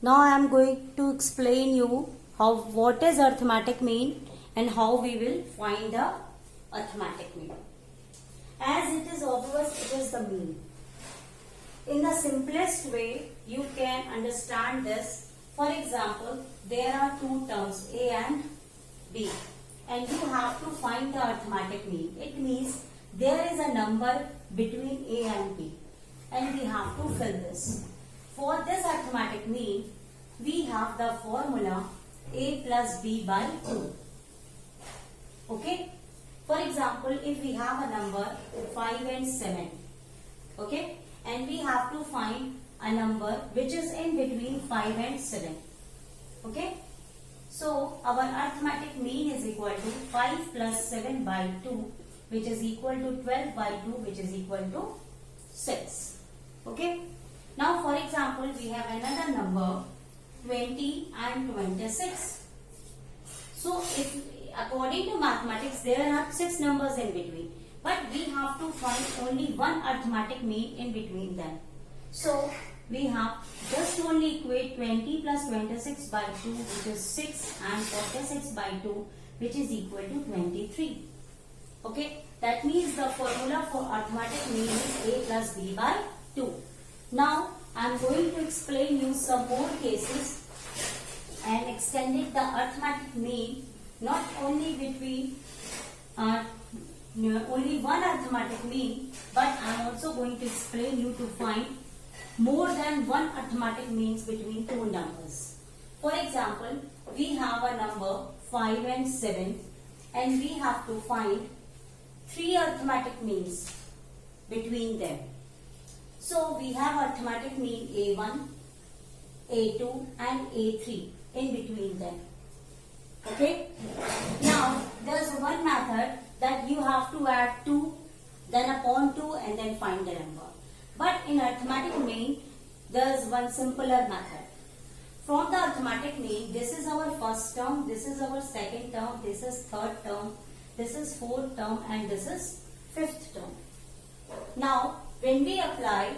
Now I am going to explain you what is arithmetic mean and how we will find the arithmetic mean. As it is obvious, it is the mean. In the simplest way, you can understand this. For example, there are two terms A and B, and you have to find the arithmetic mean. It means there is a number between A and B, and we have to fill this. For this arithmetic mean, we have the formula A plus B by 2. Okay? For example, if we have a number 5 and 7, okay, and we have to find a number which is in between 5 and 7, okay, so our arithmetic mean is equal to 5 plus 7 by 2, which is equal to 12 by 2, which is equal to 6. Okay. Now, for example, we have another number 20 and 26. So, if according to mathematics, there are 6 numbers in between, but we have to find only one arithmetic mean in between them. So, we have just only equate 20 plus 26 by 2, which is 6, and 46 by 2, which is equal to 23. Okay, that means the formula for arithmetic mean is A plus B by 2. Now, I am going to explain you some more cases and extended the arithmetic mean not only between only one arithmetic mean, but I am also going to explain you to find more than one arithmetic means between two numbers. For example, we have a number 5 and 7, and we have to find 3 arithmetic means between them. So, we have arithmetic mean A1, A2 and A3 in between them. Okay. Now, there is one method that you have to add 2, then upon 2 and then find the number. But in arithmetic mean, there is one simpler method. From the arithmetic mean, this is our first term, this is our second term, this is third term, this is fourth term, and this is fifth term. Now, when we apply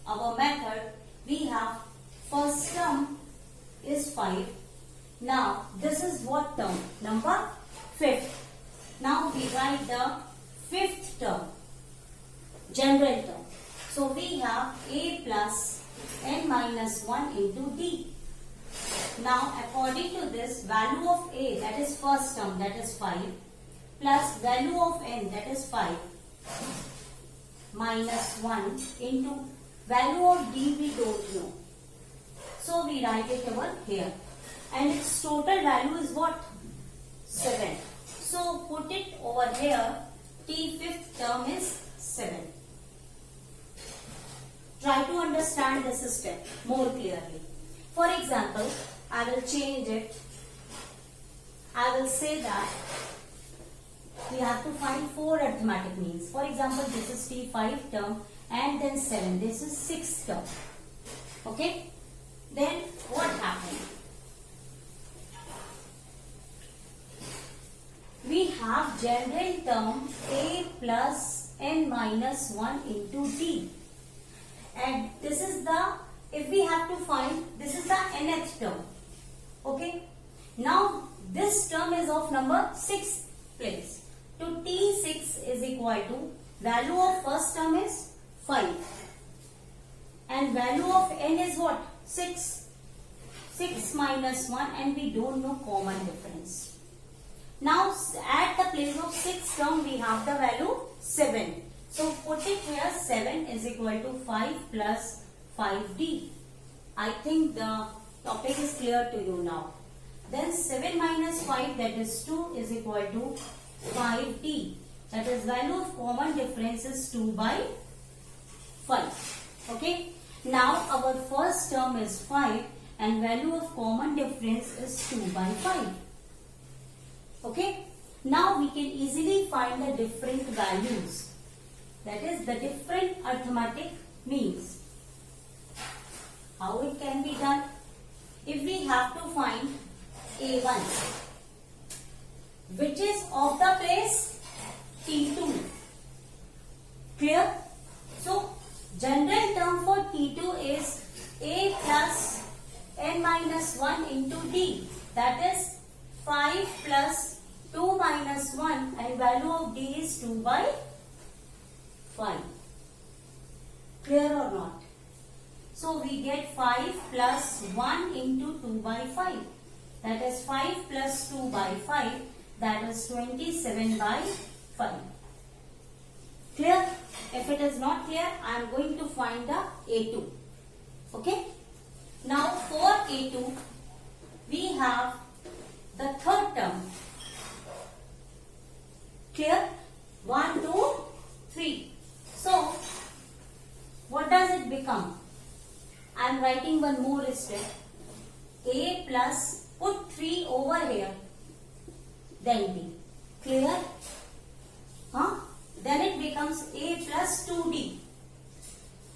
our method, we have first term is 5. Now, this is what term? Number fifth. Now, we write the fifth term, general term. So, we have A plus n minus 1 into D. Now, according to this, value of A, that is first term, that is 5, plus value of n, that is 5, minus 1 into value of D we don't know. So, we write it over here. And its total value is what? 7. So, put it over here. T fifth term is 7. Try to understand this step more clearly. For example, I will change it. I will say that we have to find 4 arithmetic means. For example, this is T5 term and then 7. This is 6th term. Okay? Then what happened? We have general term A plus n minus 1 into D. And this is the, if we have to find, this is the nth term. Okay. Now, this term is of number 6th place. To T6 is equal to, value of first term is 5. And value of n is what? 6. 6 minus 1, and we don't know common difference. Now, at the place of 6th term, we have the value 7. So, put it here, 7 is equal to 5 plus 5D. I think the topic is clear to you now. Then 7 minus 5, that is 2, is equal to 5D. That is, value of common difference is 2 by 5. Okay. Now, our first term is 5 and value of common difference is 2 by 5. Okay. Now, we can easily find the different values. That is, the different arithmetic means. How it can be done? If we have to find A1, which is of the place T2. Clear? So, general term for T2 is A plus n minus 1 into d. That is 5 plus 2 minus 1 and value of d is 2 by 5. Clear or not? So we get 5 plus 1 into 2 by 5. That is 5 plus 2 by 5. That is 27 by 5. Clear? If it is not clear, I am going to find the A2. Okay? Now for A2, we have the third term. Clear? 1, 2, 3. So, what does it become? I am writing one more step. A plus, put 3 over here, then D. Clear? Huh? Then it becomes A plus 2D.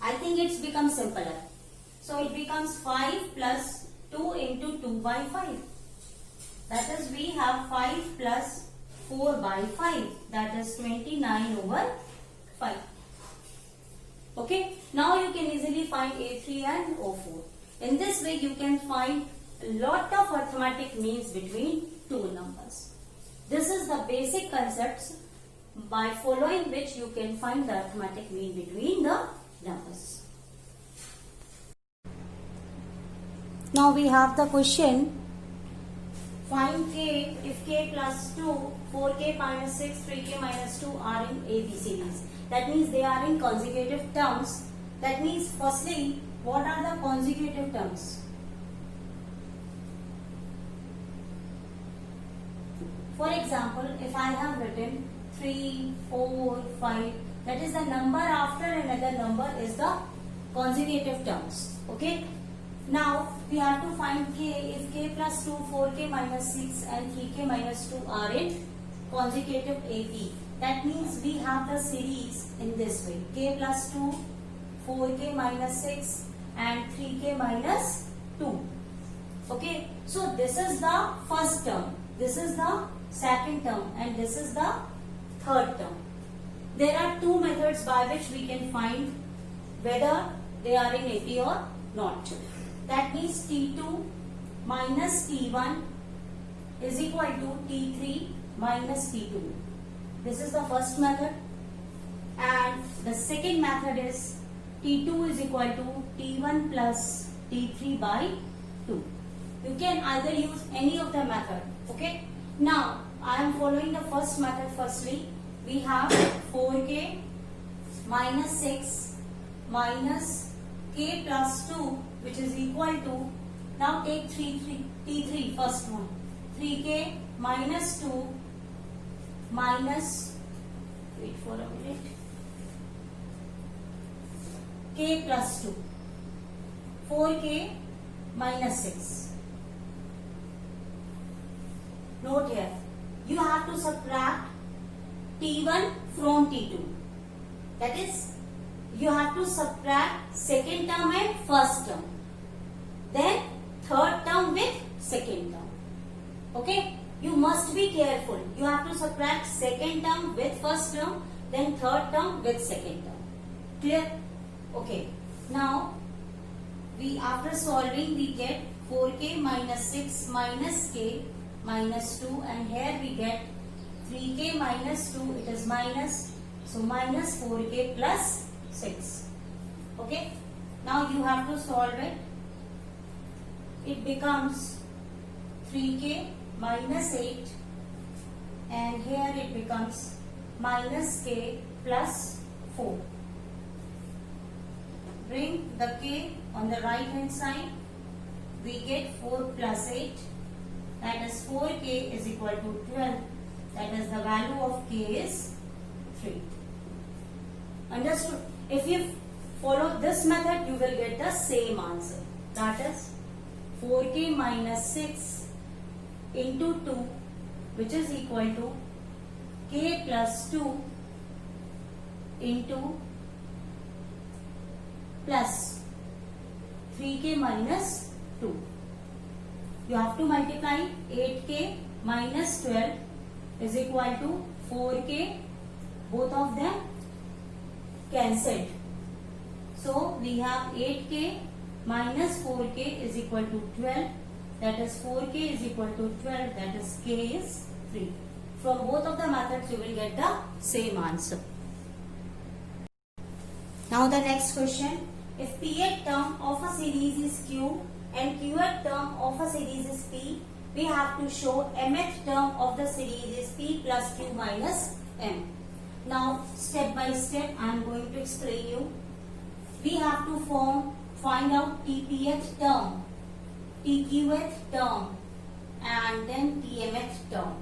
I think it's become simpler. So it becomes 5 plus 2 into 2 by 5. That is, we have 5 plus 4 by 5. That is 29 over 5. Okay. Now you can easily find A3 and O4. In this way you can find a lot of arithmetic means between two numbers. This is the basic concepts by following which you can find the arithmetic mean between the numbers. Now we have the question. Find k if k plus 2, 4k minus 6, 3k minus 2 are in ABCDs. That means they are in consecutive terms. That means firstly, what are the consecutive terms? For example, if I have written 3, 4, 5, that is the number after another number is the consecutive terms. Okay. Now we have to find k if k plus 2, 4k minus 6 and 3k minus 2 are in consecutive AP. That means we have the series in this way. K plus 2, 4k minus 6 and 3k minus 2. Okay. So this is the first term. This is the second term and this is the third term. There are two methods by which we can find whether they are in AP or not. That means T2 minus T1 is equal to T3 minus T2. This is the first method. And the second method is T2 is equal to T1 plus T3 by 2. You can either use any of the method. Okay. Now I am following the first method. Firstly, we have 4k minus 6 minus k plus 2, which is equal to, now take T3 first one, 3k minus 2 minus, wait for a minute, k plus 2, 4k minus 6. Note here, you have to subtract T1 from T2. That is, you have to subtract second term and first term. Then third term with second term. Okay? You must be careful. You have to subtract second term with first term, then third term with second term. Clear? Okay. Now, after solving we get 4k minus 6 minus k minus 2, and here we get 3k minus 2, it is minus, so minus 4k plus 6. Okay. Now you have to solve it. It becomes 3k minus 8 and here it becomes minus k plus 4. Bring the k on the right hand side. We get 4 plus 8. That is 4k is equal to 12. That is the value of k is 3. Understood? If you follow this method, you will get the same answer. That is 4k minus 6 into 2, which is equal to k plus 2 into plus 3k minus 2. You have to multiply 8k minus 12 is equal to 4k. Both of them cancelled. So we have 8k minus 4k is equal to 12. That is 4k is equal to 12. That is k is 3. From both of the methods you will get the same answer. Now the next question. If pth term of a series is q and qth term of a series is p, we have to show mth term of the series is p plus q minus m. Now step by step I am going to explain you. We have to find out tpth term, tqth term and then tmth term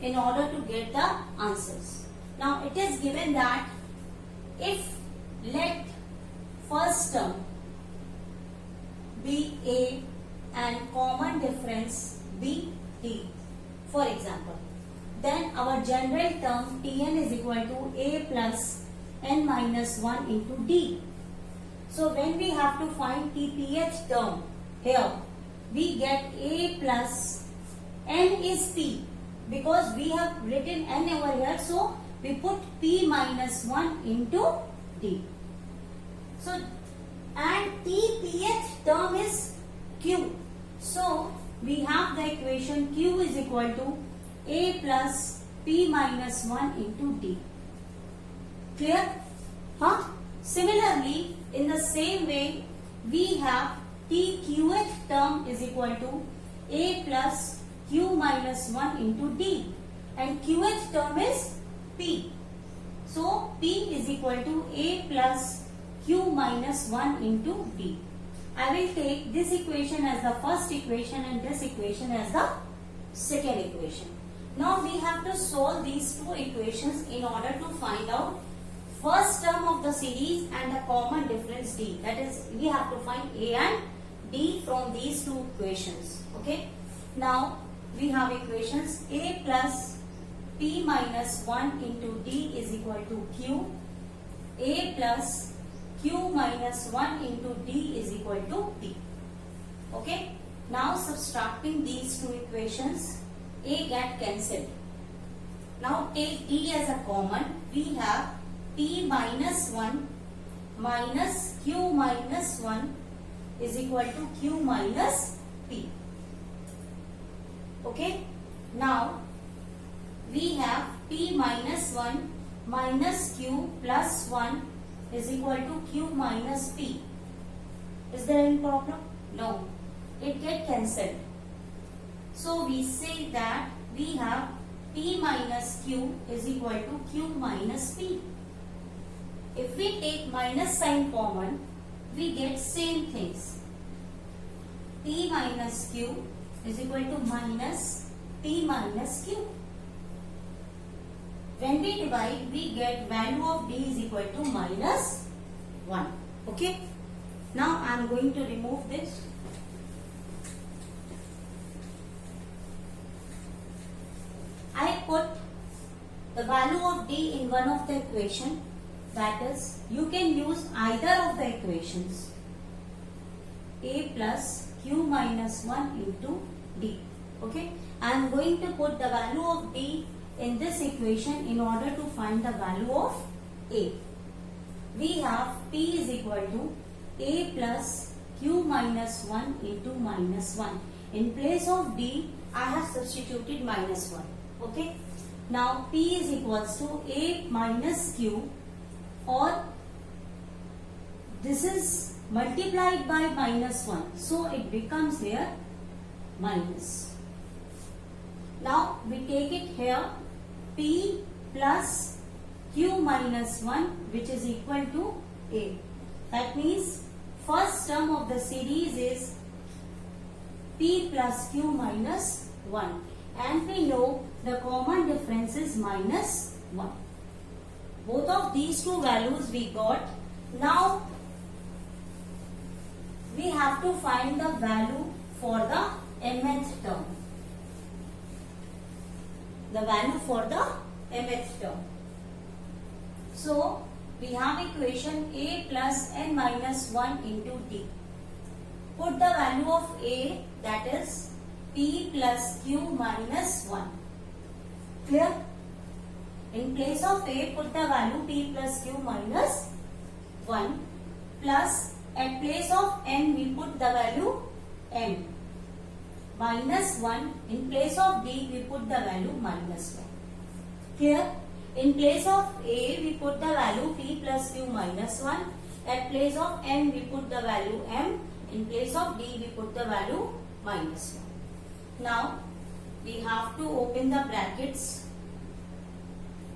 in order to get the answers. Now it is given that if let first term be a and common difference be d, for example, then our general term Tn is equal to a plus n minus 1 into d. So when we have to find tpth term, here we get a plus n is p, because we have written n over here, so we put p minus 1 into d. So and tpth term is q. So we have the equation q is equal to a plus p minus 1 into d. Clear? Huh? Similarly, in the same way, we have tqth term is equal to a plus q minus 1 into d, and qth term is p. So p is equal to a plus q minus 1 into d. I will take this equation as the first equation and this equation as the second equation. Now we have to solve these two equations in order to find out first term of the series and the common difference d. That is, we have to find a and d from these two equations. Okay. Now we have equations a plus p minus 1 into d is equal to q. A plus q minus 1 into d is equal to p. Okay. Now subtracting these two equations, a get cancelled. Now take d as a common. We have p minus 1 minus q minus 1 is equal to q minus p. Okay. Now we have p minus 1 minus q plus 1 is equal to q minus p. Is there any problem? No. It get cancelled. So we say that we have p minus q is equal to q minus p. If we take minus sign common, we get same things. P minus q is equal to minus p minus q. When we divide, we get value of d is equal to minus 1. Okay. Now I am going to remove this. I put the value of d in one of the equation. That is, you can use either of the equations. A plus q minus 1 into d. Okay. I am going to put the value of d in this equation in order to find the value of a. We have p is equal to a plus q minus 1 into minus 1. In place of d, I have substituted minus 1. Okay. Now p is equals to a minus q, or this is multiplied by minus 1. So it becomes here minus. Now we take it here, p plus q minus 1, which is equal to a. That means first term of the series is p plus q minus 1, and we know the common difference is minus 1. Both of these two values we got. Now we have to find the value for the mth term. The value for the mth term. So we have equation a plus n minus 1 into d. Put the value of a, that is p plus q minus 1. Clear? In place of a, put the value p plus q minus 1 plus At place of n we put the value m. Minus 1. In place of d we put the value minus 1. Clear? In place of a we put the value p plus q minus 1. At place of n we put the value m. In place of d we put the value minus 1. Now we have to open the brackets.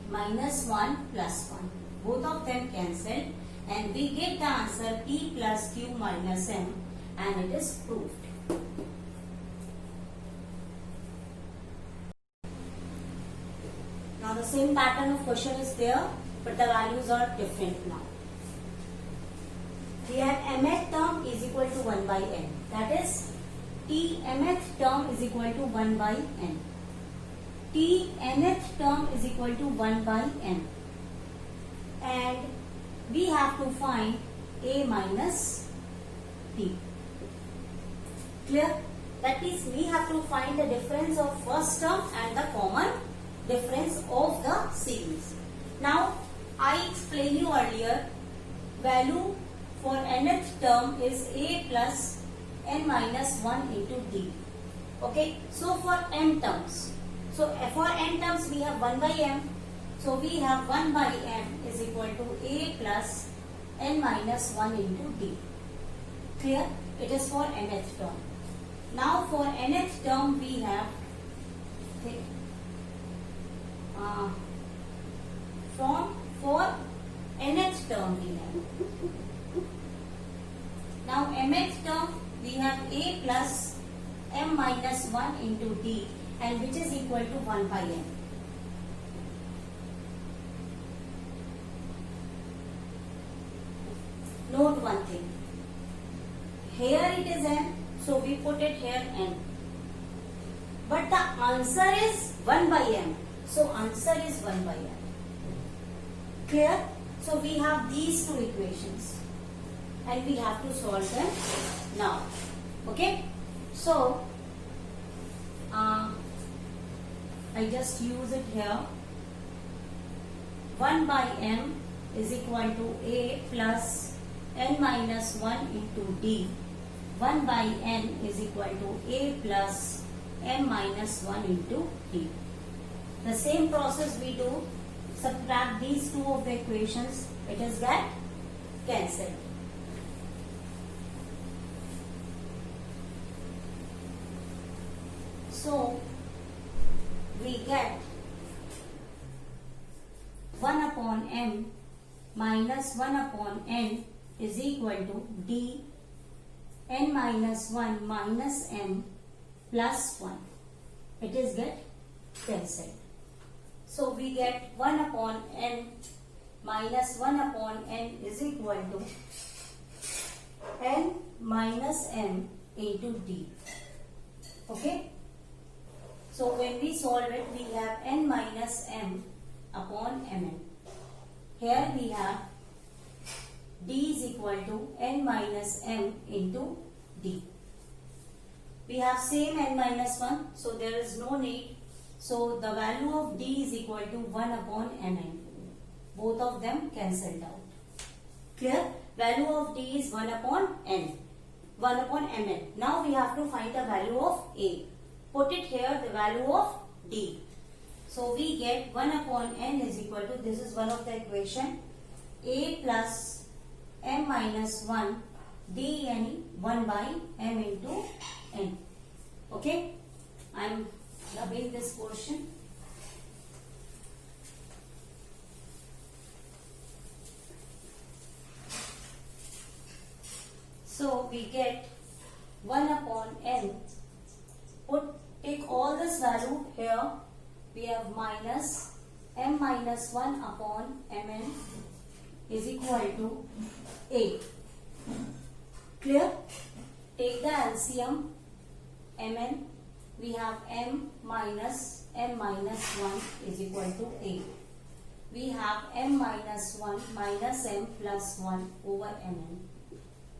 Minus 1 plus 1. Both of them cancelled and we get the answer p plus q minus m, and it is proved. Now the same pattern of question is there, but the values are different now. We have mth term is equal to 1 by n. That is t mth term is equal to 1 by n. T nth term is equal to 1 by n. And we have to find a minus t. Clear? That is, we have to find the difference of first term and the common difference of the series. Now, I explained you earlier, value for nth term is a plus n minus 1 into d. Okay, so for n terms, for n terms we have 1 by m. So we have 1 by m is equal to a plus n minus 1 into d. Clear? It is for nth term. Now for nth term we have for nth term we have. Now mth term we have a plus m minus 1 into d, and which is equal to 1 by n. Note one thing. Here it is n, so we put it here n. But the answer is 1 by m. So answer is 1 by n. Clear? So we have these two equations and we have to solve them now. Okay? So I just use it here. 1 by m is equal to a plus n minus 1 into d. 1 by n is equal to a plus m minus 1 into d. The same process we do. Subtract these two of the equations. It is get cancelled. So we get 1 upon m minus 1 upon n is equal to d n minus 1 minus m plus 1. It is get cancelled. So we get 1 upon n minus 1 upon n is equal to n minus m into d. Okay? So when we solve it, we have n minus m upon mn. Here we have d is equal to n minus m into d. We have same n minus 1, so there is no need. So the value of d is equal to 1 upon mn. Both of them cancelled out. Clear? Value of d is 1 upon n. 1 upon mn. Now we have to find the value of a. Put it here, the value of d. So we get 1 upon n is equal to, this is one of the equation, a plus m minus 1 d n 1 by m into n. Okay? I am rubbing this portion. So we get 1 upon n. Take all this value here. We have minus m minus 1 upon mn is equal to a. Clear? Take the LCM mn. We have m minus 1 is equal to a. We have m minus 1 minus m plus 1 over mn.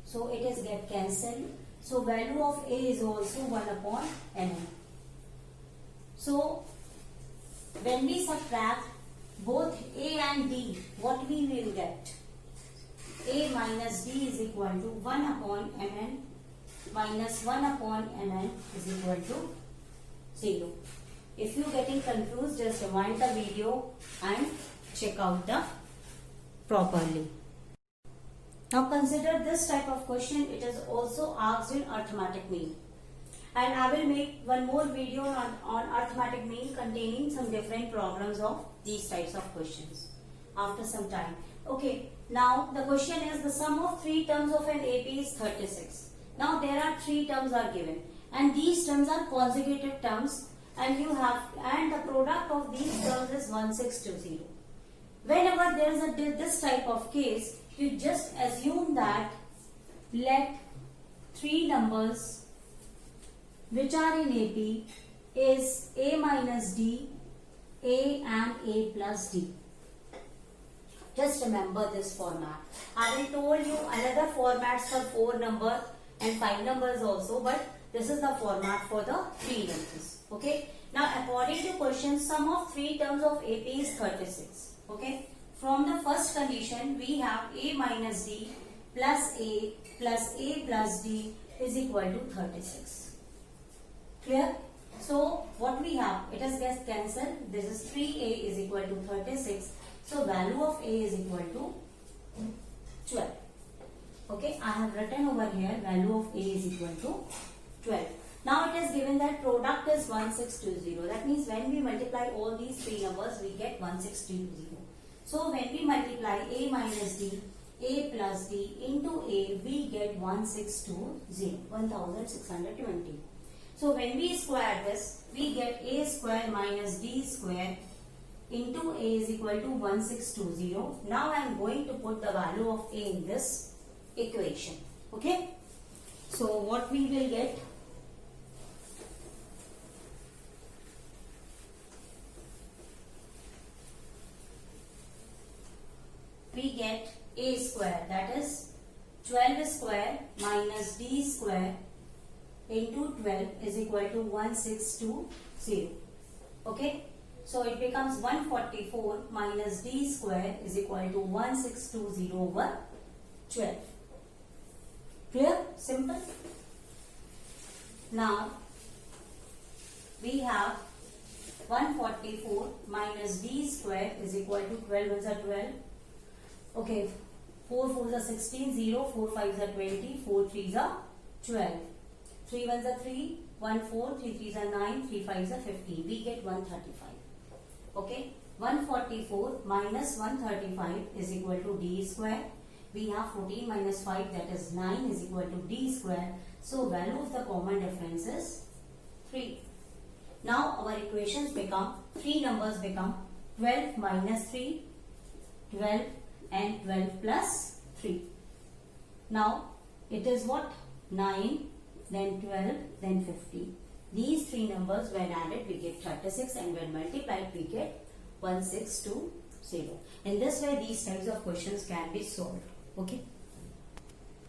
So it is get cancelled. So value of a is also 1 upon mn. So when we subtract both a and d, what we will get? a minus d is equal to 1 upon mn minus 1 upon mn is equal to 0. If you getting confused, just rewind the video and check out the properly. Now consider this type of question. It is also asked in arithmetic mean. And I will make one more video on arithmetic mean containing some different problems of these types of questions after some time. Okay, now the question is the sum of three terms of an AP is 36. Now there are three terms are given and these terms are consecutive terms and the product of these terms is 1620. Whenever there is this type of case, you just assume that let three numbers which are in AP is A minus D, A and A plus D. Just remember this format. I will told you another formats for 4 number and 5 numbers also, but this is the format for the 3 numbers. Okay. Now according to question, sum of 3 terms of AP is 36. Okay. From the first condition, we have A minus D plus A plus D is equal to 36. Clear? So what we have, it has gets cancelled. This is 3A is equal to 36. So value of A is equal to 12. Okay, I have written over here value of A is equal to 12. Now it is given that product is 1620. That means when we multiply all these three numbers, we get 1620. So when we multiply A minus D, A plus D into A, we get 1620, 1620. So when we square this, we get A square minus D square into A is equal to 1620. Now I am going to put the value of A in this equation. Okay. So what we will get? We get A square, that is 12 square minus D square into 12 is equal to 1620. Okay. So it becomes 144 minus D square is equal to 1620 over 12. Clear? Simple. Now we have 144 minus D square is equal to 12 is a 12. Okay, 4 4s are 16, 0, 4 5s are 20, 4 3s are 12. 3 1s are 3, 1 4, 3 3s are 9, 3 5s are 15. We get 135. Okay, 144 minus 135 is equal to D square. We have 14 minus 5, that is 9 is equal to D square. So value of the common difference is 3. Now our equations become, three numbers become 12 minus 3, 12 and 12 plus 3. Now it is what? 9, then 12, then 15. These three numbers when added we get 36 and when multiplied we get 1620. In this way these types of questions can be solved. Okay.